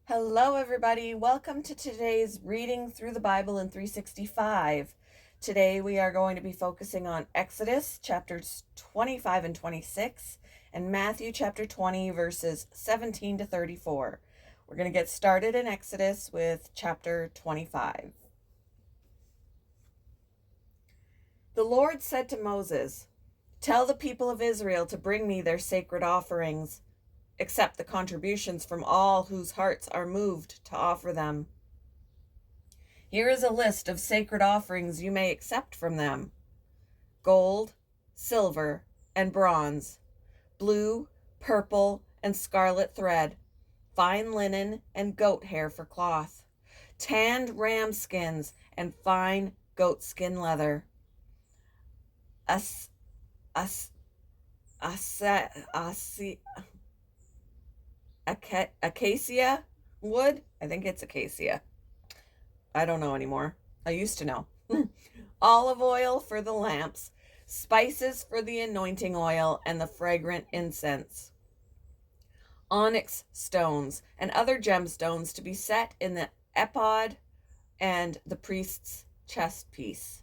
Hello, everybody. Welcome to today's reading through the Bible in 365. Today we are going to be focusing on Exodus chapters 25 and 26 and Matthew chapter 20 verses 17 to 34. We're going to get started in Exodus with chapter 25. The Lord said to Moses, "Tell the people of Israel to bring me their sacred offerings. Accept the contributions from all whose hearts are moved to offer them. Here is a list of sacred offerings you may accept from them: gold, silver, and bronze, blue, purple, and scarlet thread, fine linen and goat hair for cloth, tanned ram skins and fine goat skin leather, as, as, as, acacia wood. I think it's acacia. I don't know anymore. I used to know. Olive oil for the lamps, spices for the anointing oil and the fragrant incense, onyx stones and other gemstones to be set in the ephod and the priest's chest piece.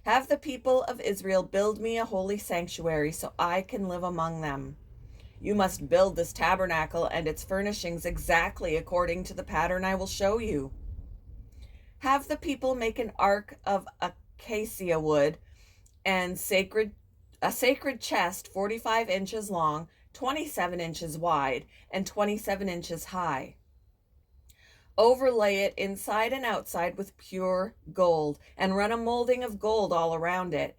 Have the people of Israel build me a holy sanctuary so I can live among them. You must build this tabernacle and its furnishings exactly according to the pattern I will show you. Have the people make an ark of acacia wood and a sacred chest 45 inches long, 27 inches wide, and 27 inches high. Overlay it inside and outside with pure gold, and run a molding of gold all around it.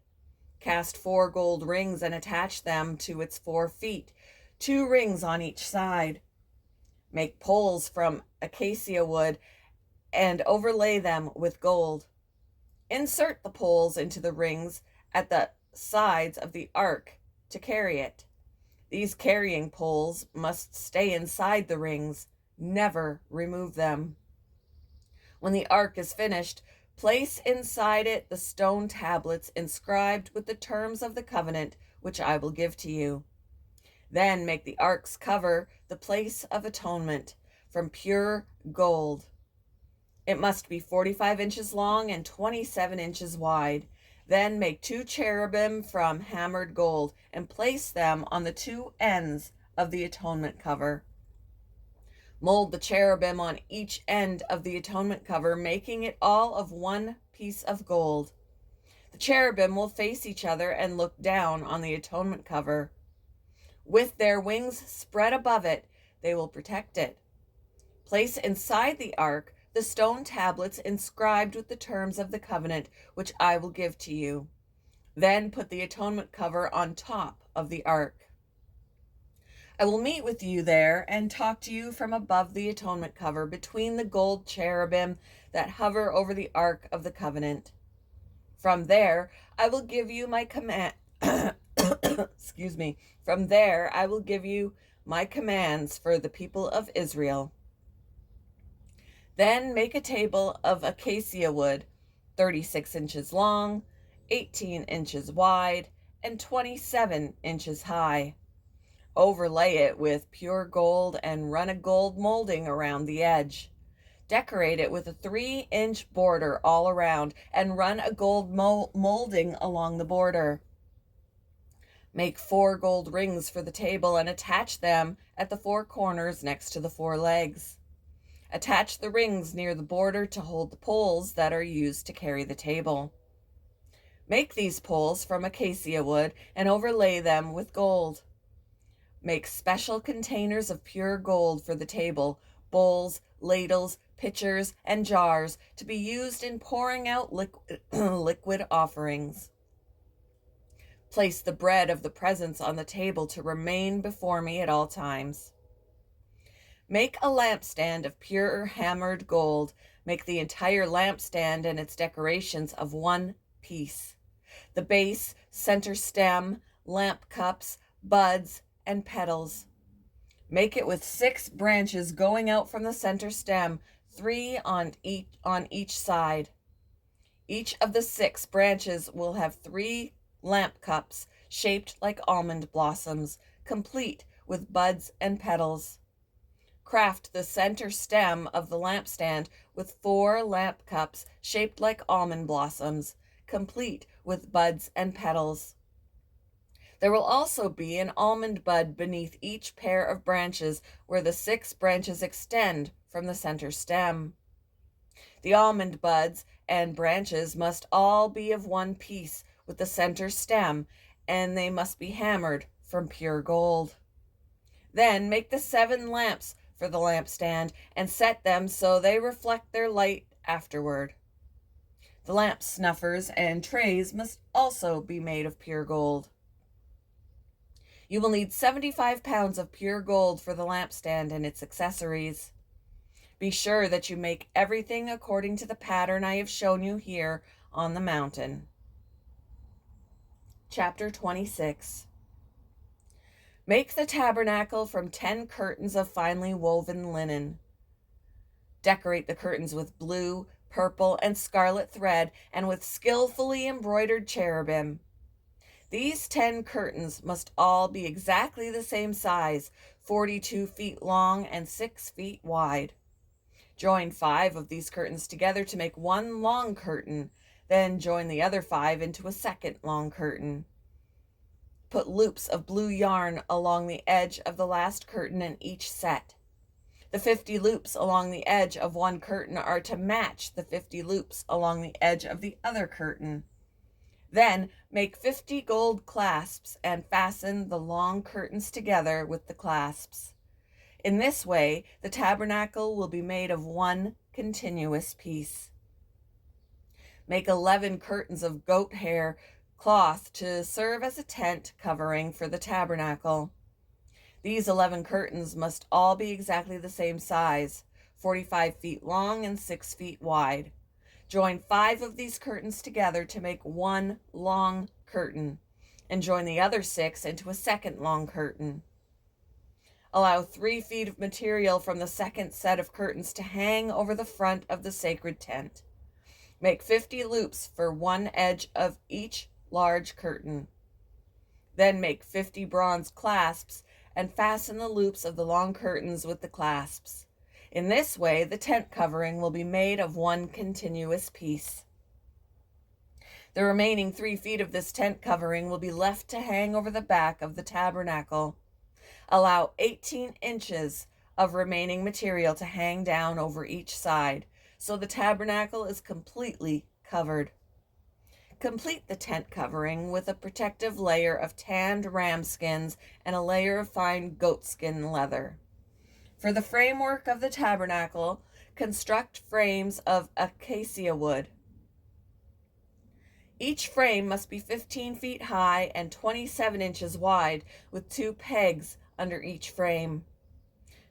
Cast 4 gold rings and attach them to its 4 feet, 2 rings on each side. Make poles from acacia wood and overlay them with gold. Insert the poles into the rings at the sides of the ark to carry it. These carrying poles must stay inside the rings. Never remove them. When the ark is finished, place inside it the stone tablets inscribed with the terms of the covenant which I will give to you. Then make the ark's cover the place of atonement from pure gold. It must be 45 inches long and 27 inches wide. Then make 2 cherubim from hammered gold and place them on the 2 ends of the atonement cover. Mold the cherubim on each end of the atonement cover, making it all of 1 piece of gold. The cherubim will face each other and look down on the atonement cover. With their wings spread above it, they will protect it. Place inside the ark the stone tablets inscribed with the terms of the covenant which I will give to you. Then put the atonement cover on top of the ark. I will meet with you there and talk to you from above the atonement cover between the gold cherubim that hover over the ark of the covenant. From there, I will give you my command. Excuse me. From there, I will give you my commands for the people of Israel. Then make a table of acacia wood, 36 inches long, 18 inches wide, and 27 inches high. Overlay it with pure gold and run a gold molding around the edge. Decorate it with a 3-inch border all around and run a gold molding along the border. Make 4 gold rings for the table and attach them at the 4 corners next to the 4 legs. Attach the rings near the border to hold the poles that are used to carry the table. Make these poles from acacia wood and overlay them with gold. Make special containers of pure gold for the table, bowls, ladles, pitchers, and jars to be used in pouring out liquid offerings. Place the bread of the presence on the table to remain before me at all times. Make a lampstand of pure hammered gold. Make the entire lampstand and its decorations of 1 piece. The base, center stem, lamp cups, buds, and petals. Make it with 6 branches going out from the center stem, 3 on each side. Each of the 6 branches will have 3 lamp cups shaped like almond blossoms, complete with buds and petals. Craft the center stem of the lampstand with 4 lamp cups shaped like almond blossoms, complete with buds and petals. There will also be an almond bud beneath each pair of branches where the 6 branches extend from the center stem. The almond buds and branches must all be of one piece with the center stem, and they must be hammered from pure gold. Then make the 7 lamps for the lampstand and set them so they reflect their light afterward. The lamp snuffers and trays must also be made of pure gold. You will need 75 pounds of pure gold for the lampstand and its accessories. Be sure that you make everything according to the pattern I have shown you here on the mountain. Chapter 26. Make the tabernacle from 10 curtains of finely woven linen. Decorate the curtains with blue, purple, and scarlet thread and with skillfully embroidered cherubim. These 10 curtains must all be exactly the same size, 42 feet long and 6 feet wide. Join 5 of these curtains together to make one long curtain, then join the other 5 into a second long curtain. Put loops of blue yarn along the edge of the last curtain in each set. The 50 loops along the edge of one curtain are to match the 50 loops along the edge of the other curtain. Then make 50 gold clasps and fasten the long curtains together with the clasps. In this way, the tabernacle will be made of one continuous piece. Make 11 curtains of goat hair cloth to serve as a tent covering for the tabernacle. These 11 curtains must all be exactly the same size, 45 feet long and 6 feet wide. Join 5 of these curtains together to make one long curtain, and join the other 6 into a second long curtain. Allow 3 feet of material from the second set of curtains to hang over the front of the sacred tent. Make 50 loops for one edge of each large curtain. Then make 50 bronze clasps and fasten the loops of the long curtains with the clasps. In this way, the tent covering will be made of one continuous piece. The remaining 3 feet of this tent covering will be left to hang over the back of the tabernacle. Allow 18 inches of remaining material to hang down over each side, so the tabernacle is completely covered. Complete the tent covering with a protective layer of tanned ram skins and a layer of fine goatskin leather. For the framework of the tabernacle, construct frames of acacia wood. Each frame must be 15 feet high and 27 inches wide, with 2 pegs under each frame.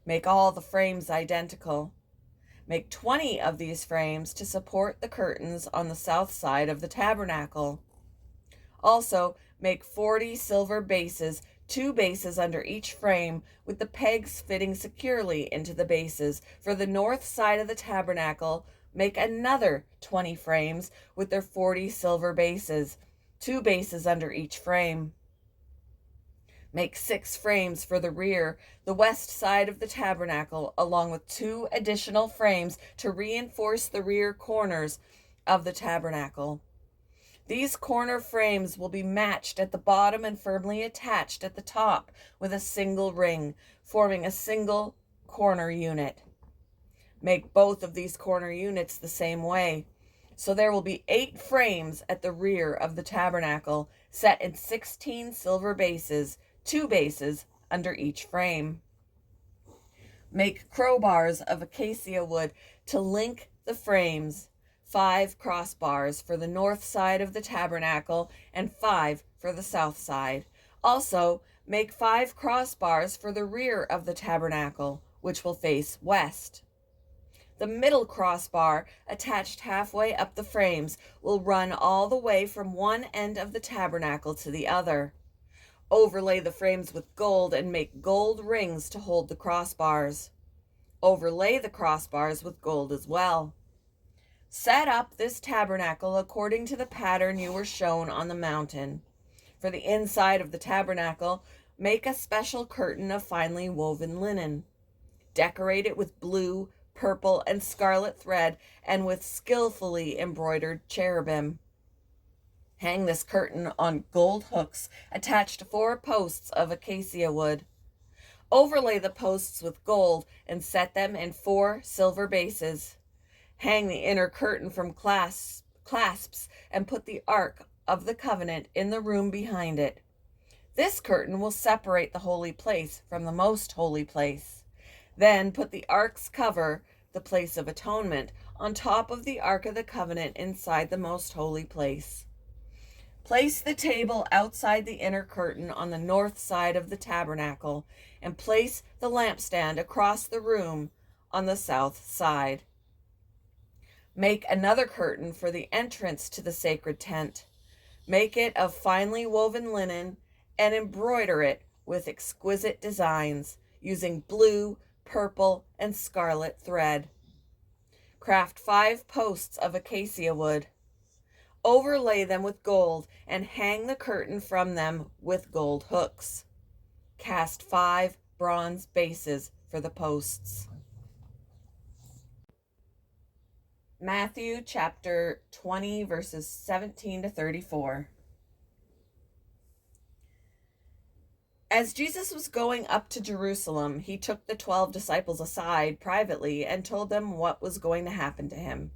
Make all the frames identical. Make 20 of these frames to support the curtains on the south side of the tabernacle. Also, make 40 silver bases, 2 bases under each frame, with the pegs fitting securely into the bases. For the north side of the tabernacle, make another 20 frames with their 40 silver bases, 2 bases under each frame. Make 6 frames for the rear, the west side of the tabernacle, along with 2 additional frames to reinforce the rear corners of the tabernacle. These corner frames will be matched at the bottom and firmly attached at the top with a single ring, forming a single corner unit. Make both of these corner units the same way. So there will be 8 frames at the rear of the tabernacle, set in 16 silver bases, 2 bases under each frame. Make crowbars of acacia wood to link the frames, 5 crossbars for the north side of the tabernacle and 5 for the south side. Also, make 5 crossbars for the rear of the tabernacle, which will face west. The middle crossbar, attached halfway up the frames, will run all the way from one end of the tabernacle to the other. Overlay the frames with gold and make gold rings to hold the crossbars. Overlay the crossbars with gold as well. Set up this tabernacle according to the pattern you were shown on the mountain. For the inside of the tabernacle, make a special curtain of finely woven linen. Decorate it with blue, purple, and scarlet thread, and with skillfully embroidered cherubim. Hang this curtain on gold hooks attached to 4 posts of acacia wood. Overlay the posts with gold and set them in 4 silver bases. Hang the inner curtain from clasps and put the Ark of the Covenant in the room behind it. This curtain will separate the holy place from the most holy place. Then put the Ark's cover, the place of atonement, on top of the Ark of the Covenant inside the most holy place. Place the table outside the inner curtain on the north side of the tabernacle, and place the lampstand across the room on the south side. Make another curtain for the entrance to the sacred tent. Make it of finely woven linen and embroider it with exquisite designs using blue, purple, and scarlet thread. Craft 5 posts of acacia wood. Overlay them with gold and hang the curtain from them with gold hooks. Cast 5 bronze bases for the posts. Matthew chapter 20, verses 17 to 34. As Jesus was going up to Jerusalem, he took the 12 disciples aside privately and told them what was going to happen to him.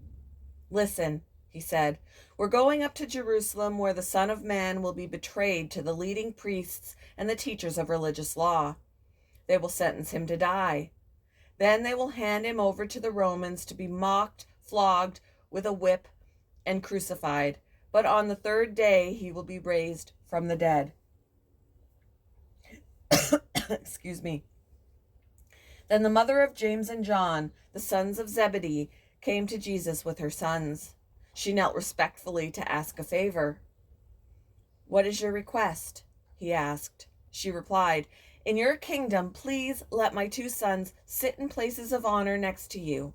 "Listen," he said, "we're going up to Jerusalem where the Son of Man will be betrayed to the leading priests and the teachers of religious law. They will sentence him to die. Then they will hand him over to the Romans to be mocked, flogged with a whip, and crucified. But on the 3rd day he will be raised from the dead." Excuse me. Then the mother of James and John, the sons of Zebedee, came to Jesus with her sons. She knelt respectfully to ask a favor. "What is your request?" he asked. She replied, "In your kingdom, please let my 2 sons sit in places of honor next to you,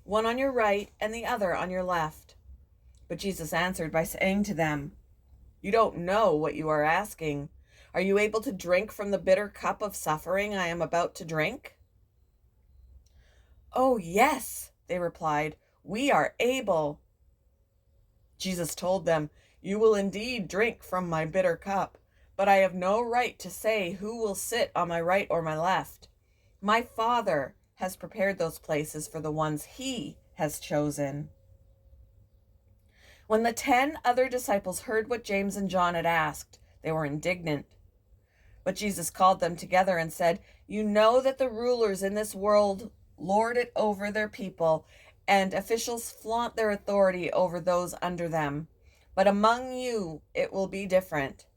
one on your right and the other on your left." But Jesus answered by saying to them, "You don't know what you are asking. Are you able to drink from the bitter cup of suffering I am about to drink?" "Oh, yes," they replied, "we are able." Jesus told them, "You will indeed drink from my bitter cup, but I have no right to say who will sit on my right or my left. My Father has prepared those places for the ones he has chosen." When the 10 other disciples heard what James and John had asked, they were indignant. But Jesus called them together and said, "You know that the rulers in this world lord it over their people, and officials flaunt their authority over those under them. But among you it will be different.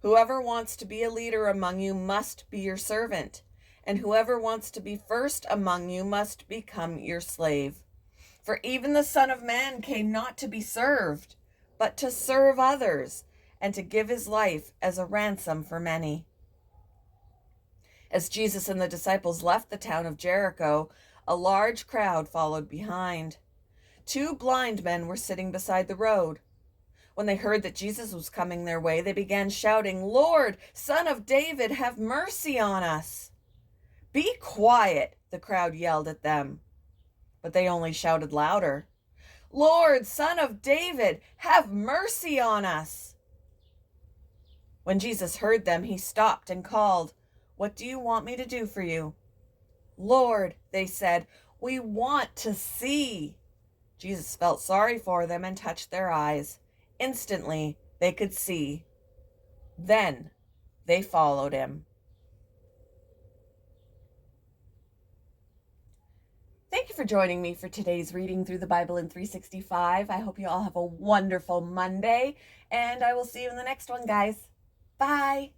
Whoever wants to be a leader among you must be your servant, and whoever wants to be first among you must become your slave. For even the Son of Man came not to be served, but to serve others, and to give his life as a ransom for many." As Jesus and the disciples left the town of Jericho, a large crowd followed behind. 2 blind men were sitting beside the road. When they heard that Jesus was coming their way, they began shouting, "Lord, Son of David, have mercy on us." "Be quiet," the crowd yelled at them. But they only shouted louder, "Lord, Son of David, have mercy on us." When Jesus heard them, he stopped and called, "What do you want me to do for you?" "Lord," they said, "we want to see." Jesus felt sorry for them and touched their eyes. Instantly, they could see. Then they followed him. Thank you for joining me for today's reading through the Bible in 365. I hope you all have a wonderful Monday, and I will see you in the next one, guys. Bye.